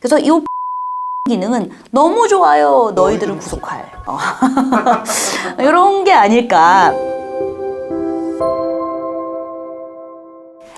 그래서 이 기능은 너무 좋아요. 너희들을 구속할. 이런 게 아닐까.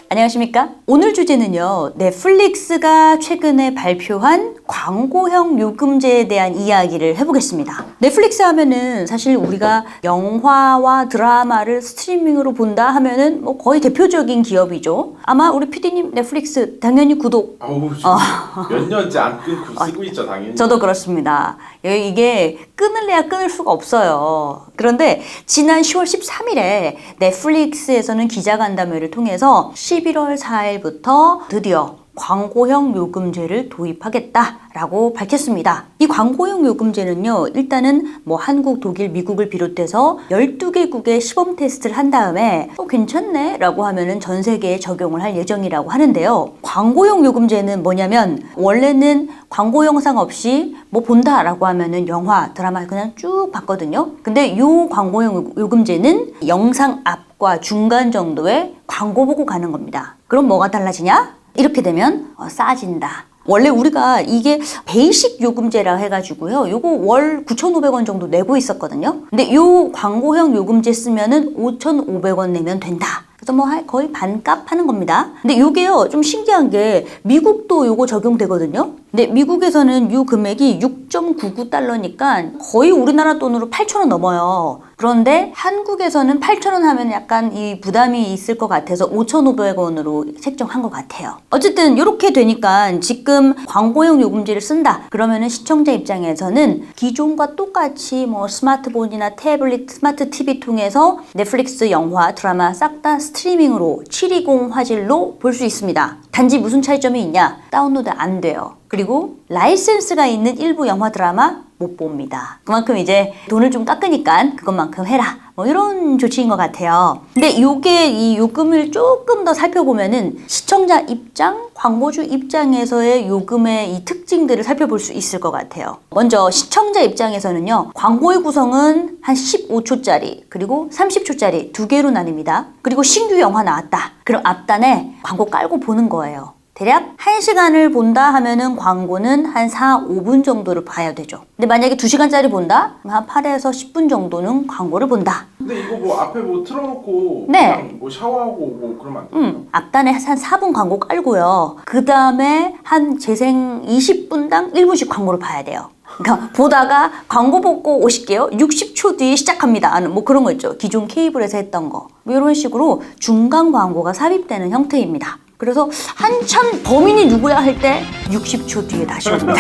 안녕하십니까? 오늘 주제는요, 넷플릭스가 최근에 발표한 광고형 요금제에 대한 이야기를 해보겠습니다. 넷플릭스 하면은 사실 우리가 영화와 드라마를 스트리밍으로 본다 하면은 뭐 거의 대표적인 기업이죠. 아마 우리 PD님 넷플릭스 당연히 구독. 몇 년째 안 끊고 쓰고 있죠, 당연히. 저도 그렇습니다. 이게 끊을래야 끊을 수가 없어요. 그런데 지난 10월 13일에 넷플릭스에서는 기자간담회를 통해서 11월 4일부터 드디어 광고형 요금제를 도입하겠다라고 밝혔습니다. 이 광고형 요금제는요, 일단은 뭐 한국, 독일, 미국을 비롯해서 12개국에 시범 테스트를 한 다음에 괜찮네 라고 하면은 전 세계에 적용을 할 예정이라고 하는데요. 광고형 요금제는 뭐냐면 원래는 광고 영상 없이 뭐 본다라고 하면은 영화, 드라마 그냥 쭉 봤거든요. 근데 이 광고형 요금제는 영상 앞과 중간 정도의 광고 보고 가는 겁니다. 그럼 뭐가 달라지냐? 이렇게 되면 싸진다. 원래 우리가 이게 베이식 요금제라 해가지고요. 요거 월 9,500원 정도 내고 있었거든요. 근데 요 광고형 요금제 쓰면은 5,500원 내면 된다. 그래서 뭐 거의 반값 하는 겁니다. 근데 요게요, 좀 신기한 게 미국도 요거 적용되거든요. 근데 미국에서는 요 금액이 6.99달러니까 거의 우리나라 돈으로 8,000원 넘어요. 그런데 한국에서는 8,000원 하면 약간 이 부담이 있을 것 같아서 5,500원으로 책정한 것 같아요. 어쨌든 이렇게 되니까 지금 광고형 요금제를 쓴다. 그러면은 시청자 입장에서는 기존과 똑같이 뭐 스마트폰이나 태블릿, 스마트 TV 통해서 넷플릭스 영화, 드라마 싹 다 스트리밍으로 720 화질로 볼 수 있습니다. 단지 무슨 차이점이 있냐? 다운로드 안 돼요. 그리고 라이센스가 있는 일부 영화, 드라마 못 봅니다. 그만큼 이제 돈을 좀 깎으니까 그것만큼 해라. 뭐 이런 조치인 것 같아요. 근데 요게 이 요금을 조금 더 살펴보면은 시청자 입장, 광고주 입장에서의 요금의 이 특징들을 살펴볼 수 있을 것 같아요. 먼저 시청자 입장에서는요, 광고의 구성은 한 15초짜리 그리고 30초짜리 두 개로 나뉩니다. 그리고 신규 영화 나왔다. 그럼 앞단에 광고 깔고 보는 거예요. 대략 1시간을 본다 하면은 광고는 한 4, 5분 정도를 봐야 되죠. 근데 만약에 2시간짜리 본다? 그럼 한 8에서 10분 정도는 광고를 본다. 근데 이거 뭐 앞에 뭐 틀어놓고 네. 그냥 뭐 샤워하고 뭐 그러면 안 돼요? 앞단에 한 4분 광고 깔고요. 그 다음에 한 재생 20분당 1분씩 광고를 봐야 돼요. 그러니까 보다가 광고 보고 오실게요. 60초 뒤에 시작합니다. 뭐 그런 거 있죠. 기존 케이블에서 했던 거. 뭐 이런 식으로 중간 광고가 삽입되는 형태입니다. 그래서 한참 범인이 누구야 할 때 60초 뒤에 다시 옵니다.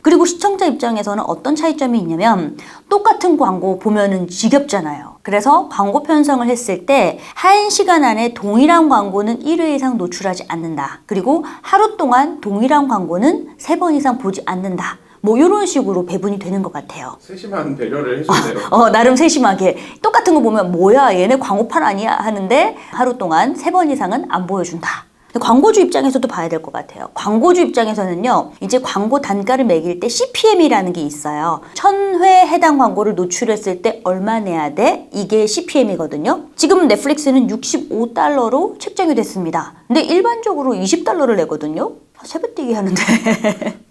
그리고 시청자 입장에서는 어떤 차이점이 있냐면 똑같은 광고 보면은 지겹잖아요. 그래서 광고 편성을 했을 때 1시간 안에 동일한 광고는 1회 이상 노출하지 않는다. 그리고 하루 동안 동일한 광고는 3번 이상 보지 않는다. 뭐 이런 식으로 배분이 되는 것 같아요. 세심한 배려를 해주네요. 나름 세심하게. 똑같은 거 보면 뭐야 얘네 광고판 아니야 하는데 하루 동안 3번 이상은 안 보여준다. 광고주 입장에서도 봐야 될 것 같아요. 광고주 입장에서는요, 이제 광고 단가를 매길 때 CPM이라는 게 있어요. 1000회 해당 광고를 노출했을 때 얼마 내야 돼? 이게 CPM이거든요. 지금 넷플릭스는 65달러로 책정이 됐습니다. 근데 일반적으로 20달러를 내거든요. 새벽뛰기 하는데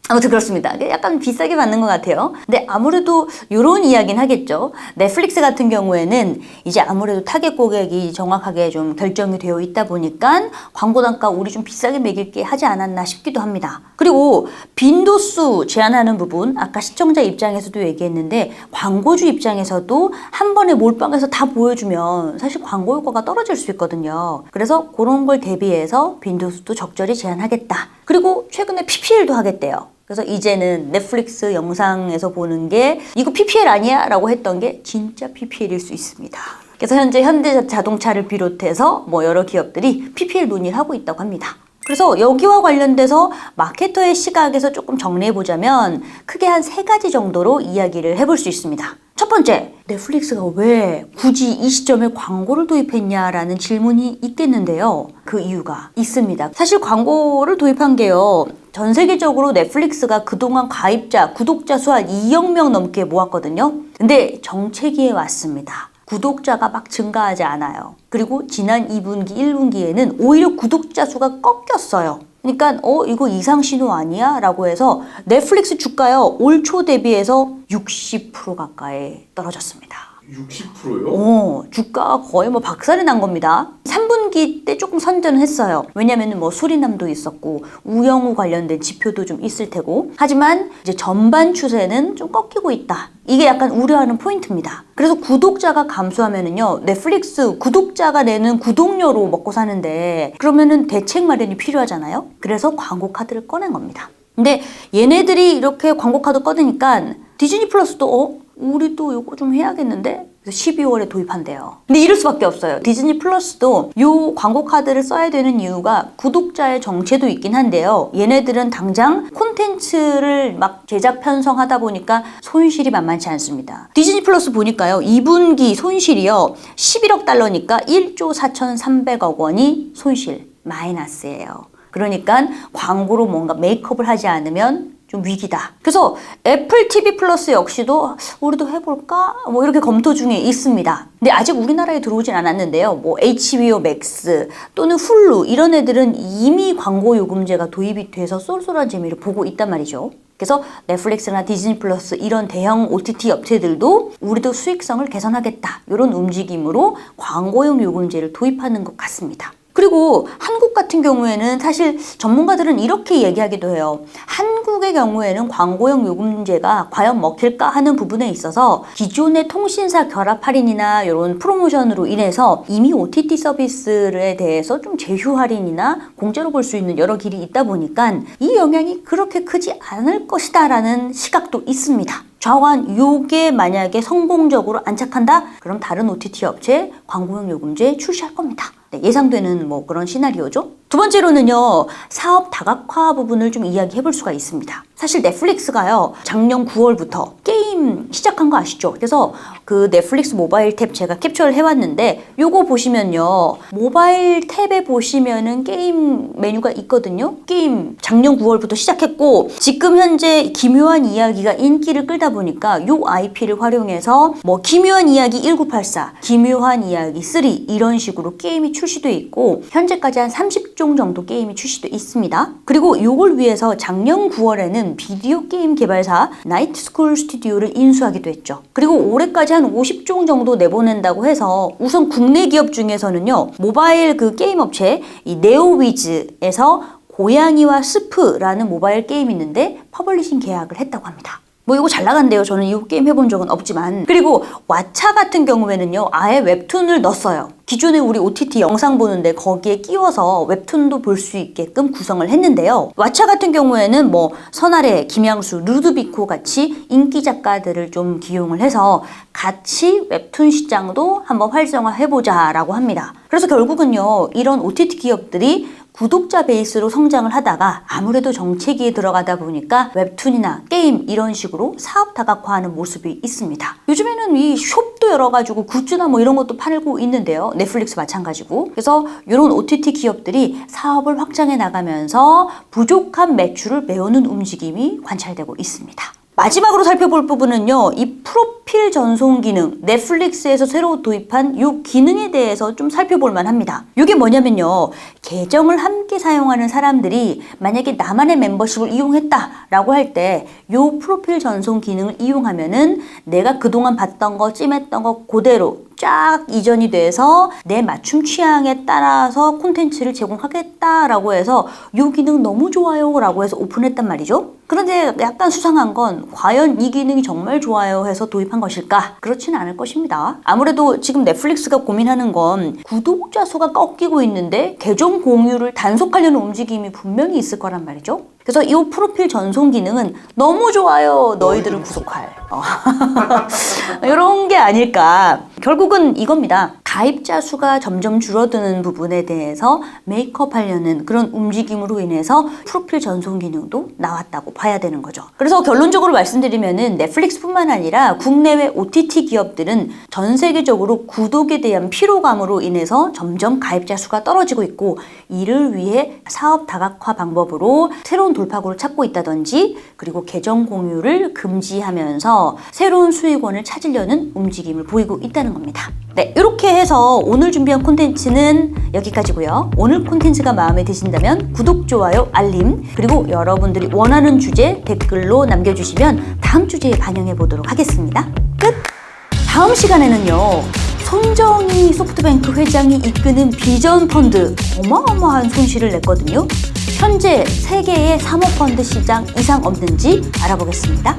아무튼 그렇습니다. 약간 비싸게 받는 것 같아요. 근데 아무래도 이런 이야기는 하겠죠. 넷플릭스 같은 경우에는 이제 아무래도 타겟 고객이 정확하게 좀 결정이 되어 있다 보니까 광고 단가 우리 좀 비싸게 매길게 하지 않았나 싶기도 합니다. 그리고 빈도수 제한하는 부분, 아까 시청자 입장에서도 얘기했는데 광고주 입장에서도 한 번에 몰빵해서 다 보여주면 사실 광고 효과가 떨어질 수 있거든요. 그래서 그런 걸 대비해서 빈도수도 적절히 제한하겠다. 그리고 최근에 PPL도 하겠대요. 그래서 이제는 넷플릭스 영상에서 보는 게 이거 PPL 아니야? 라고 했던 게 진짜 PPL일 수 있습니다. 그래서 현재 현대자동차를 비롯해서 뭐 여러 기업들이 PPL 논의를 하고 있다고 합니다. 그래서 여기와 관련돼서 마케터의 시각에서 조금 정리해보자면 크게 한 3가지 정도로 이야기를 해볼 수 있습니다. 첫 번째, 넷플릭스가 왜 굳이 이 시점에 광고를 도입했냐라는 질문이 있겠는데요. 그 이유가 있습니다. 사실 광고를 도입한 게요, 전 세계적으로 넷플릭스가 그동안 가입자, 구독자 수 한 2억 명 넘게 모았거든요. 근데 정체기에 왔습니다. 구독자가 막 증가하지 않아요. 그리고 지난 2분기, 1분기에는 오히려 구독자 수가 꺾였어요. 그러니까 이거 이상 신호 아니야? 라고 해서 넷플릭스 주가요 올 초 대비해서 60% 가까이 떨어졌습니다. 60%요? 주가가 거의 뭐 박살이 난 겁니다. 3분기 때 조금 선전을 했어요. 왜냐면은 뭐 수리남도 있었고 우영우 관련된 지표도 좀 있을 테고. 하지만 이제 전반 추세는 좀 꺾이고 있다. 이게 약간 우려하는 포인트입니다. 그래서 구독자가 감소하면은요, 넷플릭스 구독자가 내는 구독료로 먹고 사는데 그러면은 대책 마련이 필요하잖아요. 그래서 광고 카드를 꺼낸 겁니다. 근데 얘네들이 이렇게 광고 카드 꺼내니까 디즈니 플러스도 우리도 이거 좀 해야겠는데? 그래서 12월에 도입한대요. 근데 이럴 수밖에 없어요. 디즈니 플러스도 이 광고 카드를 써야 되는 이유가 구독자의 정체도 있긴 한데요. 얘네들은 당장 콘텐츠를 막 제작 편성하다 보니까 손실이 만만치 않습니다. 디즈니 플러스 보니까요. 2분기 손실이요. 11억 달러니까 1조 4,300억 원이 손실, 마이너스예요. 그러니까 광고로 뭔가 메이크업을 하지 않으면 좀 위기다. 그래서 애플 TV 플러스 역시도 우리도 해볼까? 뭐 이렇게 검토 중에 있습니다. 근데 아직 우리나라에 들어오진 않았는데요. 뭐 HBO Max 또는 훌루 이런 애들은 이미 광고 요금제가 도입이 돼서 쏠쏠한 재미를 보고 있단 말이죠. 그래서 넷플릭스나 디즈니 플러스 이런 대형 OTT 업체들도 우리도 수익성을 개선하겠다. 이런 움직임으로 광고용 요금제를 도입하는 것 같습니다. 그리고 한국 같은 경우에는 사실 전문가들은 이렇게 얘기하기도 해요. 한국의 경우에는 광고용 요금제가 과연 먹힐까 하는 부분에 있어서 기존의 통신사 결합 할인이나 이런 프로모션으로 인해서 이미 OTT 서비스에 대해서 좀 제휴 할인이나 공짜로 볼 수 있는 여러 길이 있다 보니까 이 영향이 그렇게 크지 않을 것이다 라는 시각도 있습니다. 좌우한 요게 만약에 성공적으로 안착한다? 그럼 다른 OTT 업체 광고용 요금제 출시할 겁니다. 네, 예상되는 뭐 그런 시나리오죠. 두 번째로는요, 사업 다각화 부분을 좀 이야기해 볼 수가 있습니다. 사실 넷플릭스가요, 작년 9월부터 게임 시작한 거 아시죠? 그래서 그 넷플릭스 모바일 탭 제가 캡처를 해왔는데, 요거 보시면요, 모바일 탭에 보시면은 게임 메뉴가 있거든요. 게임 작년 9월부터 시작했고, 지금 현재 기묘한 이야기가 인기를 끌다 보니까 요 IP를 활용해서 뭐 기묘한 이야기 1984, 기묘한 이야기 3 이런 식으로 게임이 출시돼 있고, 현재까지 한 30종 정도 게임이 출시돼 있습니다. 그리고 요걸 위해서 작년 9월에는 비디오 게임 개발사 나이트스쿨 스튜디오를 인수하기도 했죠. 그리고 올해까지 한 50종 정도 내보낸다고 해서 우선 국내 기업 중에서는요, 모바일 그 게임 업체 이 네오위즈에서 고양이와 스프라는 모바일 게임이 있는데 퍼블리싱 계약을 했다고 합니다. 뭐 이거 잘 나간대요. 저는 이 게임 해본 적은 없지만. 그리고 왓챠 같은 경우에는요, 아예 웹툰을 넣었어요. 기존에 우리 OTT 영상 보는데 거기에 끼워서 웹툰도 볼 수 있게끔 구성을 했는데요. 왓챠 같은 경우에는 뭐 선아래, 김양수, 루드비코 같이 인기 작가들을 좀 기용을 해서 같이 웹툰 시장도 한번 활성화해보자 라고 합니다. 그래서 결국은요, 이런 OTT 기업들이 구독자 베이스로 성장을 하다가 아무래도 정체기에 들어가다 보니까 웹툰이나 게임 이런 식으로 사업 다각화하는 모습이 있습니다. 요즘에는 이 숍도 열어가지고 굿즈나 뭐 이런 것도 팔고 있는데요. 넷플릭스 마찬가지고. 그래서 이런 OTT 기업들이 사업을 확장해 나가면서 부족한 매출을 메우는 움직임이 관찰되고 있습니다. 마지막으로 살펴볼 부분은요, 이 프로필 전송 기능, 넷플릭스에서 새로 도입한 이 기능에 대해서 좀 살펴볼 만합니다. 이게 뭐냐면요, 계정을 함께 사용하는 사람들이 만약에 나만의 멤버십을 이용했다라고 할 때 이 프로필 전송 기능을 이용하면은 내가 그동안 봤던 거, 찜했던 거 그대로 쫙 이전이 돼서 내 맞춤 취향에 따라서 콘텐츠를 제공하겠다라고 해서 이 기능 너무 좋아요 라고 해서 오픈했단 말이죠. 그런데 약간 수상한 건 과연 이 기능이 정말 좋아요 해서 도입한 것일까? 그렇지는 않을 것입니다. 아무래도 지금 넷플릭스가 고민하는 건 구독자 수가 꺾이고 있는데 계정 공유를 단속하려는 움직임이 분명히 있을 거란 말이죠. 그래서 이 프로필 전송 기능은 너무 좋아요, 너희들은 구독할 이런 게 아닐까. 결국은 이겁니다. 가입자 수가 점점 줄어드는 부분에 대해서 메이크업 하려는 그런 움직임으로 인해서 프로필 전송 기능도 나왔다고 봐야 되는 거죠. 그래서 결론적으로 말씀드리면은 넷플릭스뿐만 아니라 국내외 OTT 기업들은 전 세계적으로 구독에 대한 피로감으로 인해서 점점 가입자 수가 떨어지고 있고, 이를 위해 사업 다각화 방법으로 새로운 돌파구를 찾고 있다든지, 그리고 계정 공유를 금지하면서 새로운 수익원을 찾으려는 움직임을 보이고 있다는 겁니다. 네, 이렇게 해서 오늘 준비한 콘텐츠는 여기까지고요. 오늘 콘텐츠가 마음에 드신다면 구독, 좋아요, 알림, 그리고 여러분들이 원하는 주제 댓글로 남겨주시면 다음 주제에 반영해 보도록 하겠습니다. 끝! 다음 시간에는요, 손정희 소프트뱅크 회장이 이끄는 비전 펀드 어마어마한 손실을 냈거든요. 현재 세계의 사모펀드 시장 이상 없는지 알아보겠습니다.